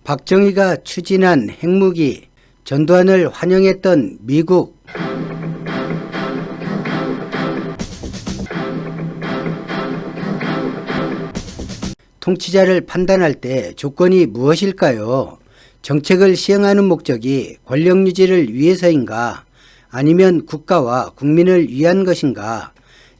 박정희가 추진한 핵무기 전두환을 환영했던 미국. 통치자를 판단할 때 조건이 무엇일까요? 정책을 시행하는 목적이 권력 유지를 위해서인가? 아니면 국가와 국민을 위한 것인가?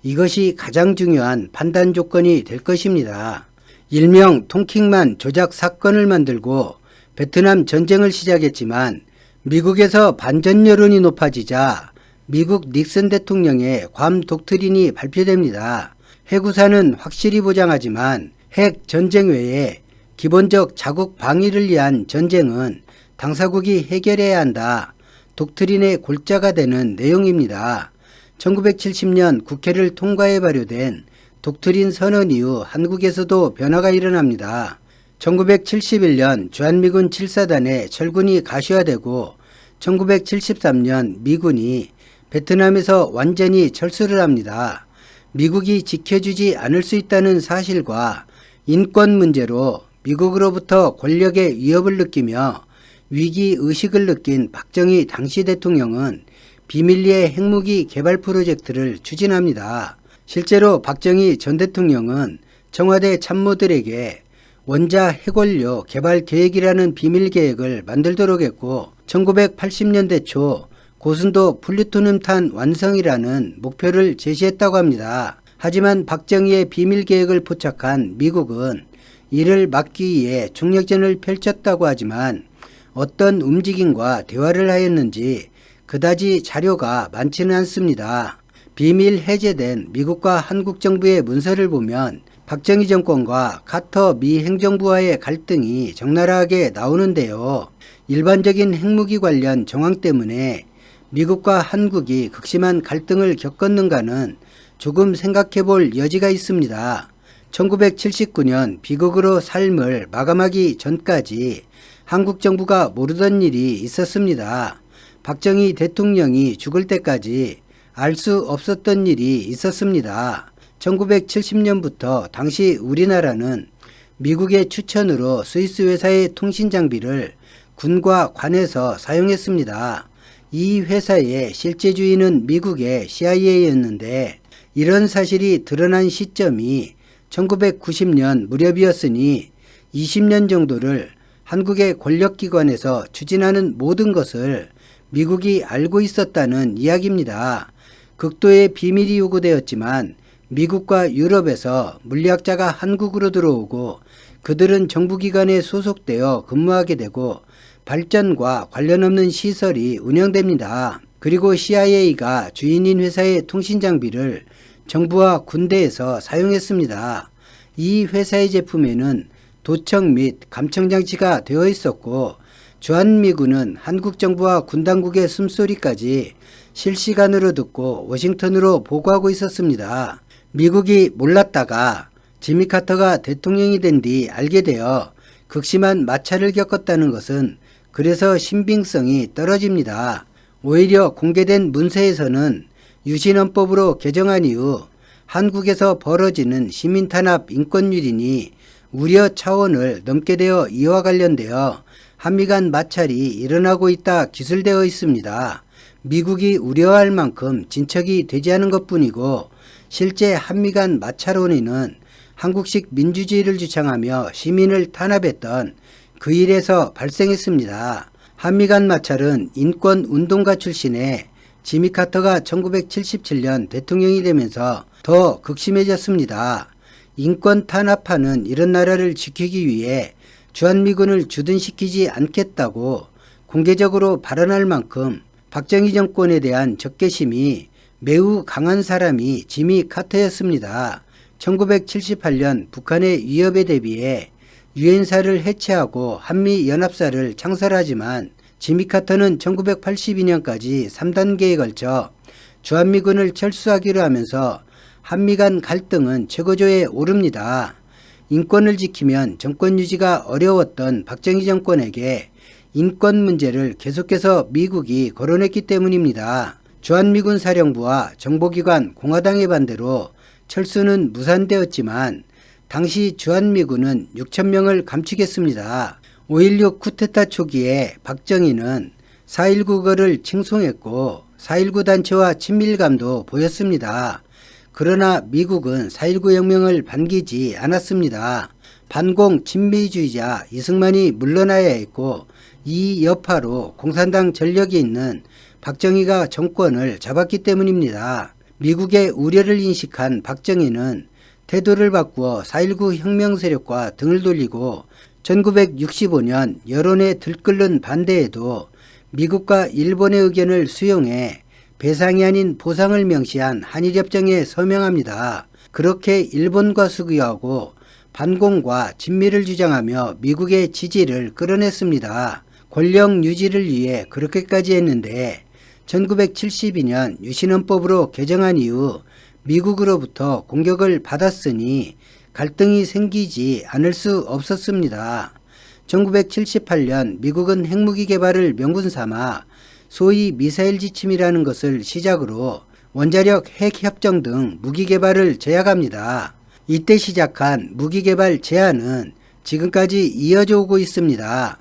이것이 가장 중요한 판단 조건이 될 것입니다. 일명 통킹만 조작 사건을 만들고 베트남 전쟁을 시작했지만 미국에서 반전 여론이 높아지자 미국 닉슨 대통령의 괌 독트린이 발표됩니다. 핵우산은 확실히 보장하지만 핵 전쟁 외에 기본적 자국 방위를 위한 전쟁은 당사국이 해결해야 한다. 독트린의 골자가 되는 내용입니다. 1970년 국회를 통과해 발효된 독트린 선언 이후 한국에서도 변화가 일어납니다. 1971년 주한미군 7사단의 철군이 가시화되고 1973년 미군이 베트남에서 완전히 철수를 합니다. 미국이 지켜주지 않을 수 있다는 사실과 인권 문제로 미국으로부터 권력의 위협을 느끼며 위기의식을 느낀 박정희 당시 대통령은 비밀리에 핵무기 개발 프로젝트를 추진합니다. 실제로 박정희 전 대통령은 청와대 참모들에게 원자 핵원료 개발 계획이라는 비밀 계획을 만들도록 했고 1980년대 초 고순도 플루토늄탄 완성이라는 목표를 제시했다고 합니다. 하지만 박정희의 비밀 계획을 포착한 미국은 이를 막기 위해 총력전을 펼쳤다고 하지만 어떤 움직임과 대화를 하였는지 그다지 자료가 많지는 않습니다. 비밀 해제된 미국과 한국 정부의 문서를 보면 박정희 정권과 카터 미 행정부와의 갈등이 적나라하게 나오는데요. 일반적인 핵무기 관련 정황 때문에 미국과 한국이 극심한 갈등을 겪었는가는 조금 생각해 볼 여지가 있습니다. 1979년 비극으로 삶을 마감하기 전까지 한국 정부가 모르던 일이 있었습니다. 박정희 대통령이 죽을 때까지 알 수 없었던 일이 있었습니다. 1970년부터 당시 우리나라는 미국의 추천으로 스위스 회사의 통신 장비를 군과 관에서 사용했습니다. 이 회사의 실제 주인은 미국의 CIA였는데 이런 사실이 드러난 시점이 1990년 무렵이었으니 20년 정도를 한국의 권력기관에서 추진하는 모든 것을 미국이 알고 있었다는 이야기입니다. 극도의 비밀이 요구되었지만 미국과 유럽에서 물리학자가 한국으로 들어오고 그들은 정부기관에 소속되어 근무하게 되고 발전과 관련 없는 시설이 운영됩니다. 그리고 CIA가 주인인 회사의 통신장비를 정부와 군대에서 사용했습니다. 이 회사의 제품에는 도청 및 감청장치가 되어 있었고 주한미군은 한국 정부와 군 당국의 숨소리까지 실시간으로 듣고 워싱턴으로 보고하고 있었습니다. 미국이 몰랐다가 지미 카터가 대통령이 된 뒤 알게 되어 극심한 마찰을 겪었다는 것은 그래서 신빙성이 떨어집니다. 오히려 공개된 문서에서는 유신헌법으로 개정한 이후 한국에서 벌어지는 시민탄압 인권유린이 우려 차원을 넘게 되어 이와 관련되어 한미 간 마찰이 일어나고 있다 기술되어 있습니다. 미국이 우려할 만큼 진척이 되지 않은 것뿐이고 실제 한미 간 마찰원인은 한국식 민주주의를 주창하며 시민을 탄압했던 그 일에서 발생했습니다. 한미 간 마찰은 인권운동가 출신의 지미 카터가 1977년 대통령이 되면서 더 극심해졌습니다. 인권 탄압하는 이런 나라를 지키기 위해 주한미군을 주둔시키지 않겠다고 공개적으로 발언할 만큼 박정희 정권에 대한 적개심이 매우 강한 사람이 지미 카터였습니다. 1978년 북한의 위협에 대비해 유엔사를 해체하고 한미연합사를 창설하지만 지미 카터는 1982년까지 3단계에 걸쳐 주한미군을 철수하기로 하면서 한미 간 갈등은 최고조에 오릅니다. 인권을 지키면 정권 유지가 어려웠던 박정희 정권에게 인권 문제를 계속해서 미국이 거론했기 때문입니다. 주한미군 사령부와 정보기관 공화당의 반대로 철수는 무산되었지만 당시 주한미군은 6,000명을 감축했습니다. 5.16 쿠데타 초기에 박정희는 4.19거를 칭송했고 4.19 단체와 친밀감도 보였습니다. 그러나 미국은 4.19 혁명을 반기지 않았습니다. 반공 친미주의자 이승만이 물러나야 했고 이 여파로 공산당 전력이 있는 박정희가 정권을 잡았기 때문입니다. 미국의 우려를 인식한 박정희는 태도를 바꾸어 4.19 혁명 세력과 등을 돌리고 1965년 여론에 들끓는 반대에도 미국과 일본의 의견을 수용해 배상이 아닌 보상을 명시한 한일협정에 서명합니다. 그렇게 일본과 수교하고 반공과 친미를 주장하며 미국의 지지를 끌어냈습니다. 권력 유지를 위해 그렇게까지 했는데 1972년 유신헌법으로 개정한 이후 미국으로부터 공격을 받았으니 갈등이 생기지 않을 수 없었습니다. 1978년 미국은 핵무기 개발을 명분 삼아 소위 미사일 지침이라는 것을 시작으로 원자력 핵협정 등 무기 개발을 제약합니다. 이때 시작한 무기 개발 제한은 지금까지 이어져 오고 있습니다.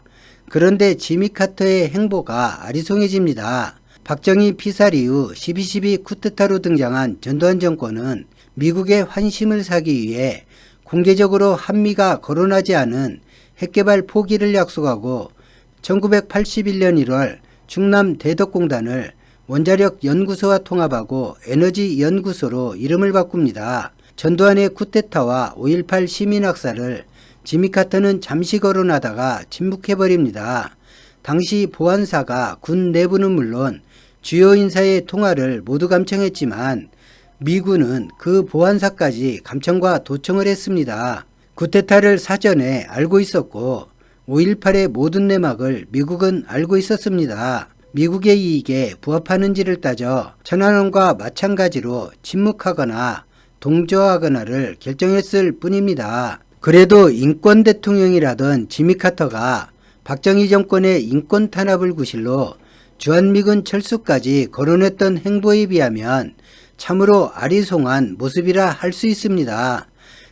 그런데 지미 카터의 행보가 아리송해집니다. 박정희 피살 이후 12.12 쿠데타로 등장한 전두환 정권은 미국의 환심을 사기 위해 공개적으로 한미가 거론하지 않은 핵개발 포기를 약속하고 1981년 1월 충남 대덕공단을 원자력 연구소와 통합하고 에너지 연구소로 이름을 바꿉니다. 전두환의 쿠데타와 5.18 시민학살을 지미 카터는 잠시 거론하다가 침묵해버립니다. 당시 보안사가 군 내부는 물론 주요 인사의 통화를 모두 감청했지만 미군은 그 보안사까지 감청과 도청을 했습니다. 쿠데타를 사전에 알고 있었고 5.18의 모든 내막을 미국은 알고 있었습니다. 미국의 이익에 부합하는지를 따져 천안함과 마찬가지로 침묵하거나 동조하거나를 결정했을 뿐입니다. 그래도 인권 대통령이라던 지미 카터가 박정희 정권의 인권 탄압을 구실로 주한미군 철수까지 거론했던 행보에 비하면 참으로 아리송한 모습이라 할 수 있습니다.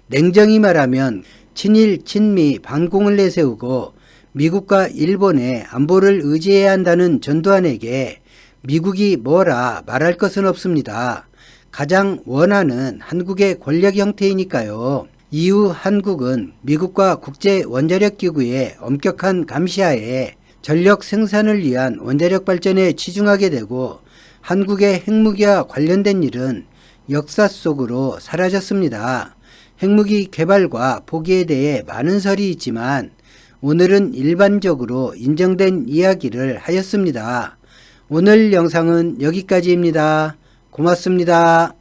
냉정히 말하면 친일, 친미, 반공을 내세우고 미국과 일본의 안보를 의지해야 한다는 전두환에게 미국이 뭐라 말할 것은 없습니다. 가장 원하는 한국의 권력 형태이니까요. 이후 한국은 미국과 국제원자력기구의 엄격한 감시하에 전력 생산을 위한 원자력 발전에 치중하게 되고 한국의 핵무기와 관련된 일은 역사 속으로 사라졌습니다. 핵무기 개발과 포기에 대해 많은 설이 있지만 오늘은 일반적으로 인정된 이야기를 하였습니다. 오늘 영상은 여기까지입니다. 고맙습니다.